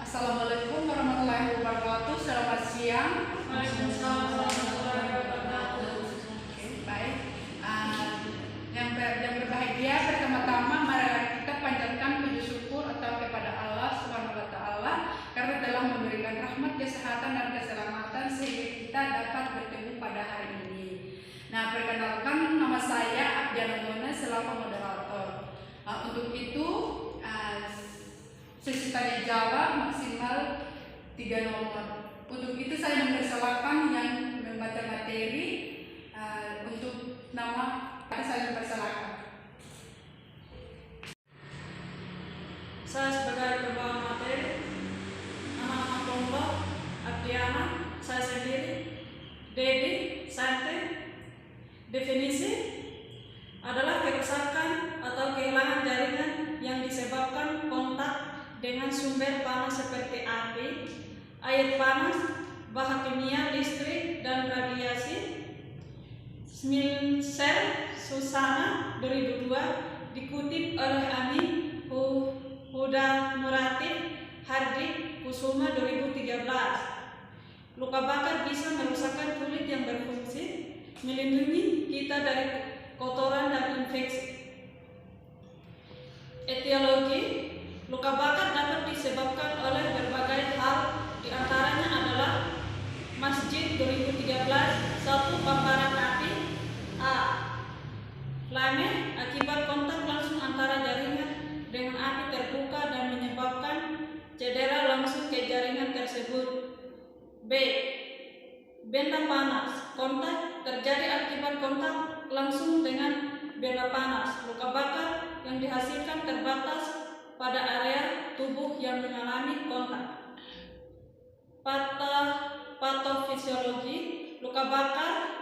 Assalamualaikum warahmatullahi wabarakatuh. Selamat siang. Waalaikumsalam warahmatullahi wabarakatuh. Oke, baik. Yang berbahagia, pertama-tama mari kita panjatkan puji syukur atau kepada Allah Subhanahu wa taala karena telah memberikan rahmat, kesehatan dan keselamatan sehingga kita dapat bertemu pada hari ini. Nah, perkenalkan, nama saya Abdiana Mona selaku moderator. Untuk itu sesi tanya jawab maksimal 3 nomor. Untuk itu saya mempersilakan yang membaca materi untuk nama saya mempersilakan. Saya sebagai pembawa materi, nama kelompok Abdiana, saya sendiri, Dedi, Santi. Definisi adalah kerusakan atau kehilangan jaringan yang disebabkan kontak dengan sumber panas seperti api, air panas, bahan kimia, listrik, dan radiasi. Smilser Susana 2002 dikutip oleh Ami Huda Muratif Hardik Kusuma 2013. Luka bakar bisa merusakkan kulit yang berfungsi, melindungi kita dari kotoran dan infeksi. Etiologi luka bakar dapat disebabkan oleh berbagai hal, diantaranya adalah Masjid 2013, satu paparan api, A. Flame akibat kontak langsung antara jaringan dengan api terbuka dan menyebabkan cedera langsung ke jaringan tersebut. B. Benda panas, kontak terjadi akibat kontak langsung dengan benda panas. Luka bakar yang dihasilkan terbatas pada area tubuh yang mengalami kontak. Patofisiologi luka bakar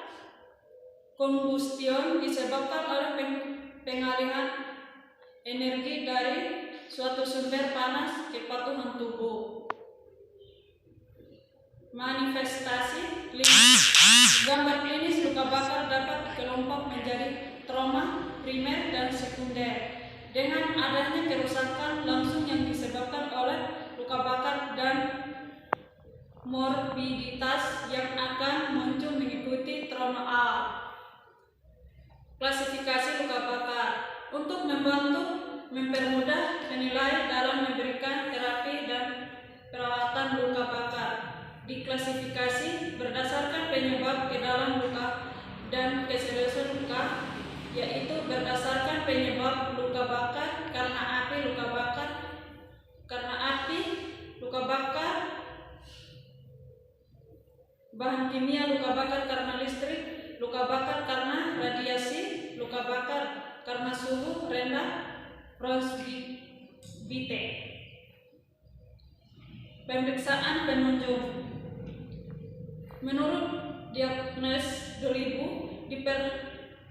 kombustion disebabkan oleh pengalihan energi dari suatu sumber panas ke patuhan tubuh. Manifestasi klinis. Gambar klinis luka bakar dapat dikelompok menjadi trauma primer dan sekunder dengan adanya kerusakan langsung yang disebabkan oleh luka bakar dan morbiditas yang akan muncul mengikuti trauma A. Klasifikasi luka bakar untuk membantu mempermudah penilaian dalam memberikan terapi dan perawatan luka bakar. Diklasifikasi berdasarkan penyebab ke dalam luka dan keseriusan luka, yaitu berdasarkan penyebab luka bakar karena api, luka bakar karena api, luka bakar bahan kimia, luka bakar karena listrik, luka bakar karena radiasi, luka bakar karena suhu rendah, frostbite. Pemeriksaan penunjuk. Menurut Diagnosis 2000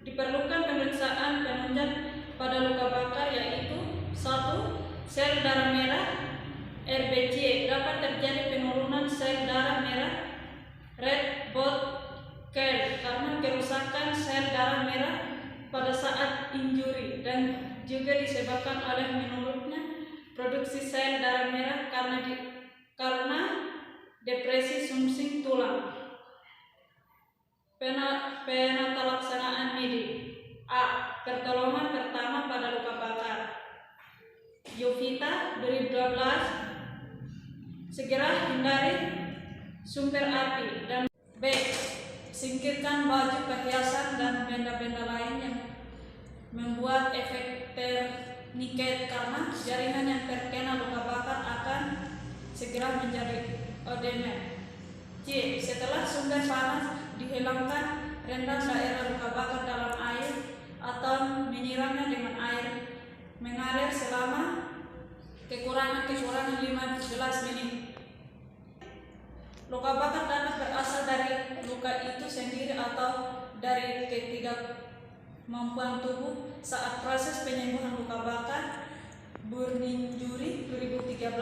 diperlukan pemeriksaan penunjang pada luka bakar, yaitu 1. Sel darah merah RBC. Dapat terjadi penurunan sel darah merah red blood cell karena kerusakan sel darah merah pada saat injuri dan juga disebabkan oleh menurunnya produksi sel darah merah karena depresi sumsum tulang. Penata laksanaan medik. A. Pertolongan pertama pada luka bakar. Yovita 2012. Segera hindari sumber api. Dan B. Singkirkan baju, perhiasan dan benda-benda lain yang membuat efek terniket karena jaringan yang terkena luka bakar akan segera menjadi ödem. C. Setelah sumber panas dihilangkan, rendam daerah luka bakar dalam air atau menyiramnya dengan air mengalir selama kekurangan 15 menit. Luka bakar dapat berasal dari luka itu sendiri atau dari ketidakmampuan tubuh saat proses penyembuhan luka bakar. Burning Injury 2013.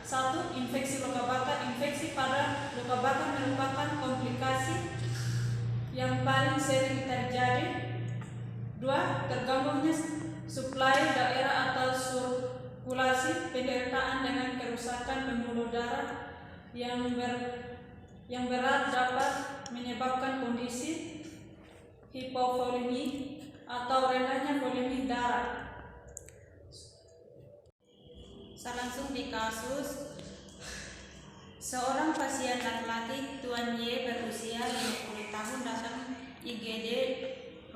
1. Infeksi luka bakar. Infeksi pada luka bakar merupakan komplikasi yang paling sering terjadi. 2. Terganggunya suplai daerah atau sirkulasi penderitaan dengan kerusakan pembuluh darah yang berat dapat menyebabkan kondisi hipovolemi atau rendahnya volumenya darah. Langsung di kasus, seorang pasien laki-laki Tuan Y berusia 50 tahun datang IGD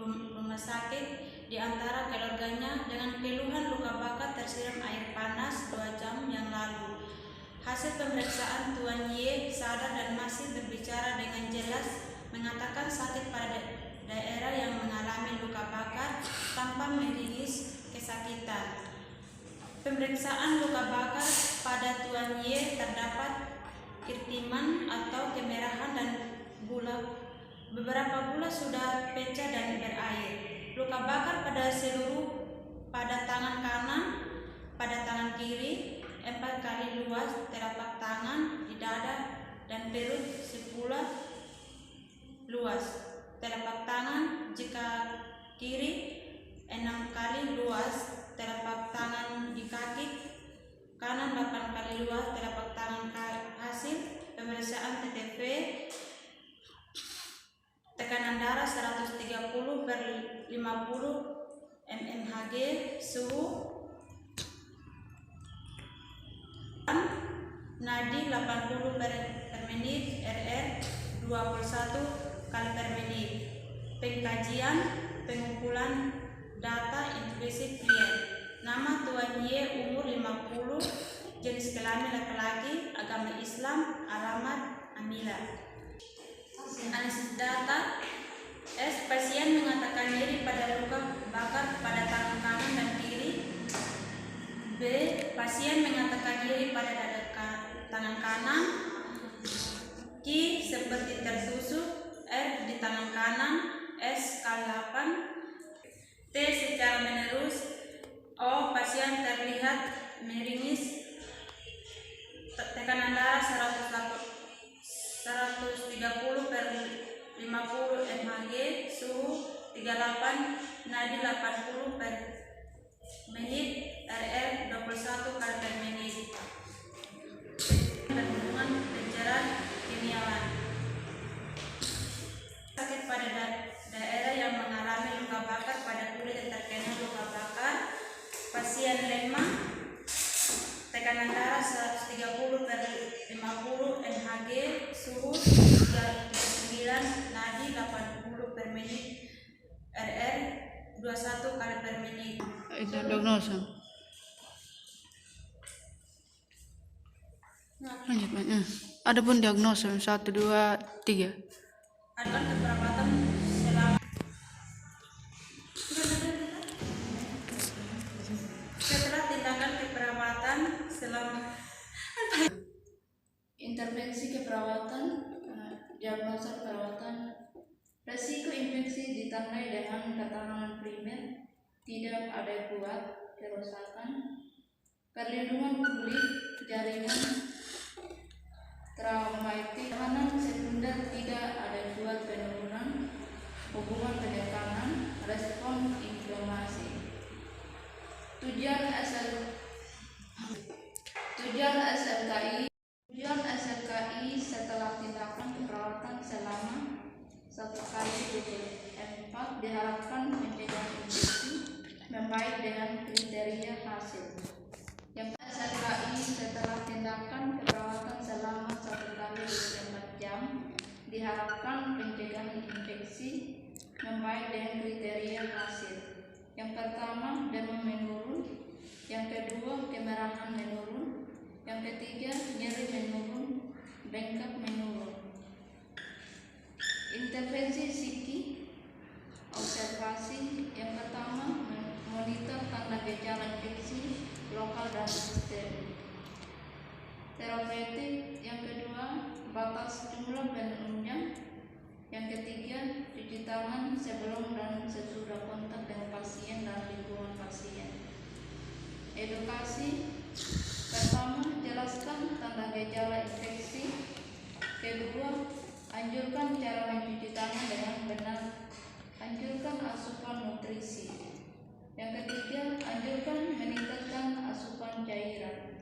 rumah sakit di antara keluarganya dengan keluhan luka bakar tersiram air panas 2 jam yang lalu. Hasil pemeriksaan Tuan Y sadar dan masih berbicara dengan jelas, mengatakan sakit pada daerah yang mengalami luka bakar tanpa meringis kesakitan. Pemeriksaan luka bakar pada Tuan Y terdapat irtiman atau kemerahan dan bulat. Beberapa bulan sudah pecah dan berair. Luka bakar pada tangan kanan, pada tangan kiri 4 kali luas telapak tangan, di dada dan perut 10 luas telapak tangan, jika kiri 6 kali luas telapak tangan, di kaki kanan 8 kali luas telapak tangan. Hasil pemeriksaan TTP, tekanan darah 130/50 mmHg, suhu nadi 80 per menit, RR 21 kali per menit. Pengkajian pengumpulan data intuisi klien. Nama Tuan Y umur 50, jenis kelamin laki-laki, agama Islam, alamat Amila. Analisis data. S. Pasien mengatakan nyeri pada luka bakar pada tangan kanan dan kiri. B. Pasien mengatakan nyeri pada dada tangan kanan. Q. Seperti tertusuk. R. Di tangan kanan. S. Kali 8. T. Secara menerus. O. Pasien terlihat meringis. Tekanan darah 130/50 mmHg, suhu 38, nadi 80 per menit, RR 21 kali per menit. Kandungan pencerahan kimiawan. Sakit pada daerah yang mengalami luka bakar pada kulit yang terkena luka bakar. Pasien lemah, tekanan darah 130/50 mmHg, suhu 39, nadi 80 per menit, RR 21 kali per menit. Itu diagnosa. Lanjut, adapun diagnosa 1, 2, 3. Ada keperawatan selama setelah tindakan keperawatan selama intervensi keperawatan, diagnosa perawatan. Resiko infeksi ditandai dengan keterangan primer, tidak ada kuat kerusakan, perlindungan publik, jaringan traumatik, kanan sekunder, tidak ada kuat penurunan, hubungan penekanan, respon inflamasi. Tujuan SLKI setelah tindakan perawatan selama 1x24 diharapkan mencegah infeksi membaik dengan kriteria hasil. Yang SLKI setelah tindakan perawatan selama 1x24 jam diharapkan pencegahan infeksi membaik dengan kriteria hasil. Yang pertama, demam menurun. Yang kedua, kemerahan menurun. Yang ketiga, nyeri menurun, bengkak menurun. Intervensi psiki, observasi. Yang pertama, monitor tanda gejala infeksi lokal dan sistemik. Terapeutik. Yang kedua, batas jumlah penunjang. Yang ketiga, cuci tangan sebelum dan sesudah kontak dengan pasien dan lingkungan pasien. Edukasi. Pertama, jelaskan tanda gejala infeksi. Kedua, anjurkan cara mencuci tangan dengan benar. Anjurkan asupan nutrisi. Yang ketiga, anjurkan meningkatkan asupan cairan.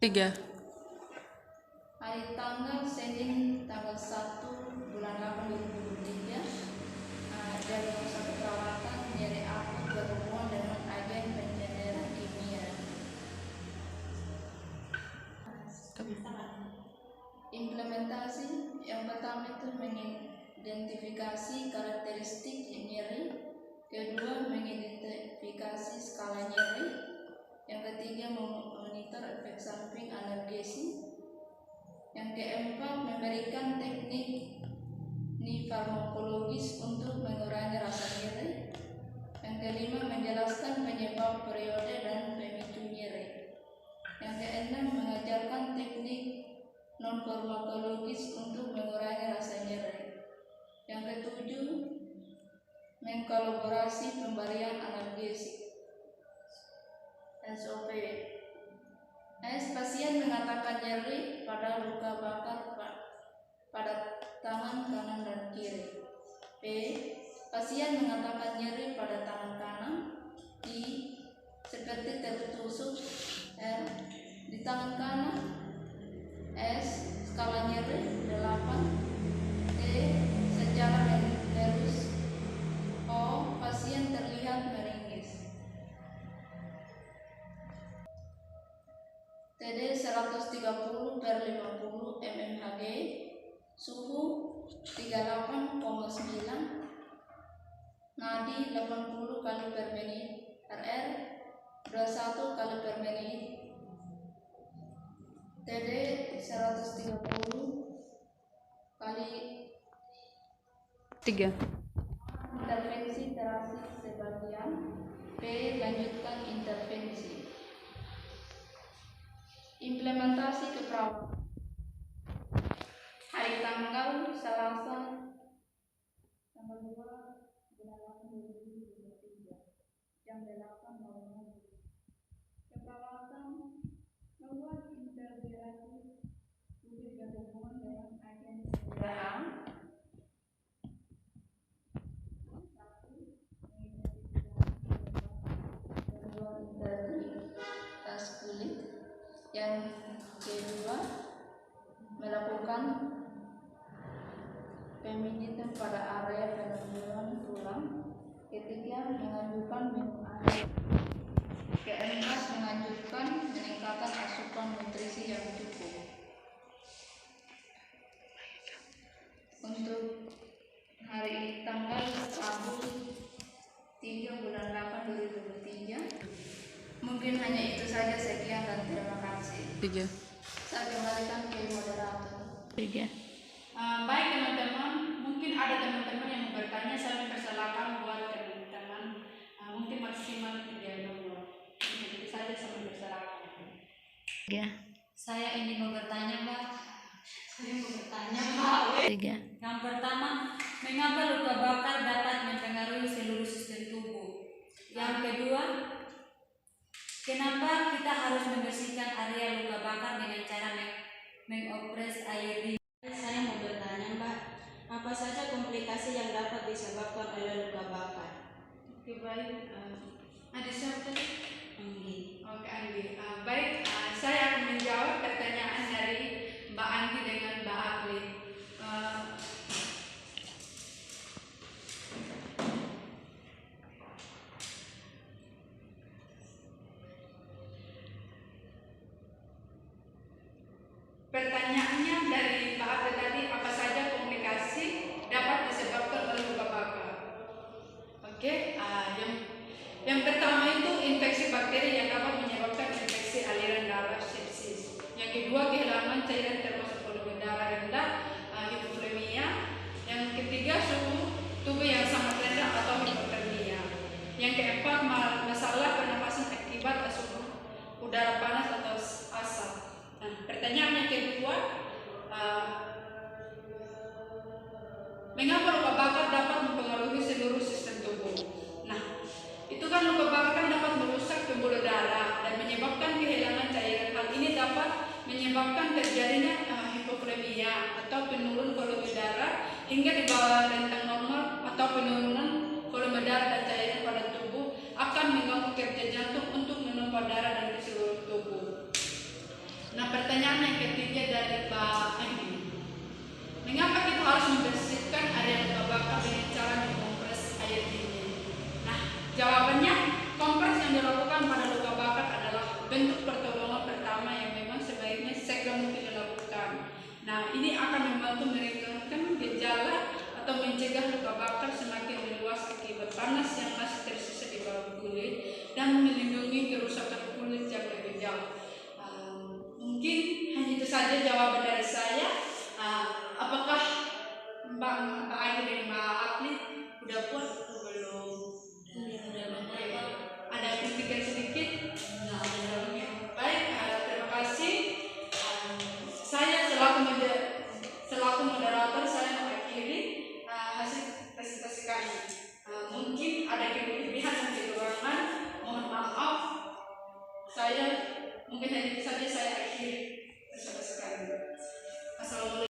3. Hari tanggal Senin tanggal 1 bulan 8 2023 dari usaha keperawatan nyeri akut berhubungan dengan agen pencemaran kimia. Implementasi yang pertama itu mengidentifikasi karakteristik nyeri, kedua mengidentifikasi skala nyeri, yang ketiga memonitor efek samping analgesi, yang keempat memberikan teknik farmakologis untuk mengurangi rasa nyeri, yang kelima menjelaskan penyebab periode dan pemicu nyeri, yang keenam mengajarkan teknik non farmakologis untuk mengurangi rasa nyeri, yang ketujuh mengkolaborasi pemberian analgesi. SOP. Pasien mengatakan nyeri pada luka bakar pada tangan kanan dan kiri. B. Pasien mengatakan nyeri pada tangan kanan. I. Seperti tertusuk. R. Di tangan kanan. S. Skala nyeri 8. D. Secara lurus. O. Pasien terlihat meringis. TD 130/50 mmHg, suhu 38,9, nadi 80 kali per menit, RR 21 kali per menit. TD 130 kali 3. Intervensi terapi sebagian. B. Lanjutkan intervensi. Implementasi keperawatan. Hari tanggal Selasa tanggal 2 bulan 8 2023 jam 8 malam. Keperawatan membuat integrasi tubuh berhubungan dengan agen pencemaran. Integritas kulit. Yang kedua, melakukan pemijitan pada area penurunan tulang. Ketiga, menganjurkan minum air. Keempat, menganjurkan peningkatan asupan nutrisi yang cukup. Untuk hari tanggal Rabu 3 bulan 8 2023 mungkin hanya itu saja. Sekian dan terima kasih. 3. Saya kembalikan ke moderator. 3. Baik teman-teman, mungkin ada teman-teman yang mau bertanya. Saya mempersilahkan buat teman-teman mungkin maksimal 3 nomor. Itu saja saya mempersilahkan. 3. Saya ingin mau bertanya, Mbak. 3. Yang pertama, mengapa luka bakar dapat mempengaruhi seluruh sistem tubuh? Yang kedua, kenapa kita harus membersihkan area luka bakar dengan cara mengopres air dingin? Saya mau bertanya, Mbak, apa saja komplikasi yang dapat disebabkan oleh luka bakar? Oke, baik. Ada siapa tadi? Anggi. Oke, Anggi. Baik, saya akan menjawab pertanyaan dari Mbak Anggi dengan Mbak Agli. Pertanyaannya dari Mbak Agli tadi, apa saja komplikasi dapat disebabkan oleh luka bakar? Oke, yang pertama itu infeksi bakteri yang dapat menyebabkan infeksi aliran darah sepsis. Yang kedua, kehilangan cairan termasuk volume darah rendah, hipovolemia. Yang ketiga, suhu tubuh yang sangat rendah atau hipotermia. Yang keempat, masalah pernapasan akibat asupan udara panas atau asap. Nah, pertanyaan yang kedua, mengapa luka bakar dapat mempengaruhi seluruh sistem tubuh? Nah, itu kan luka bakar dapat merusak pembuluh darah dan menyebabkan kehilangan cairan. Hal ini dapat menyebabkan terjadinya hipovolemia atau penurun volume darah hingga di bawah rentang normal, atau penurunan volume darah dan cairan pada tubuh akan mengganggu kerja jantung untuk menumpas darah dan ke seluruh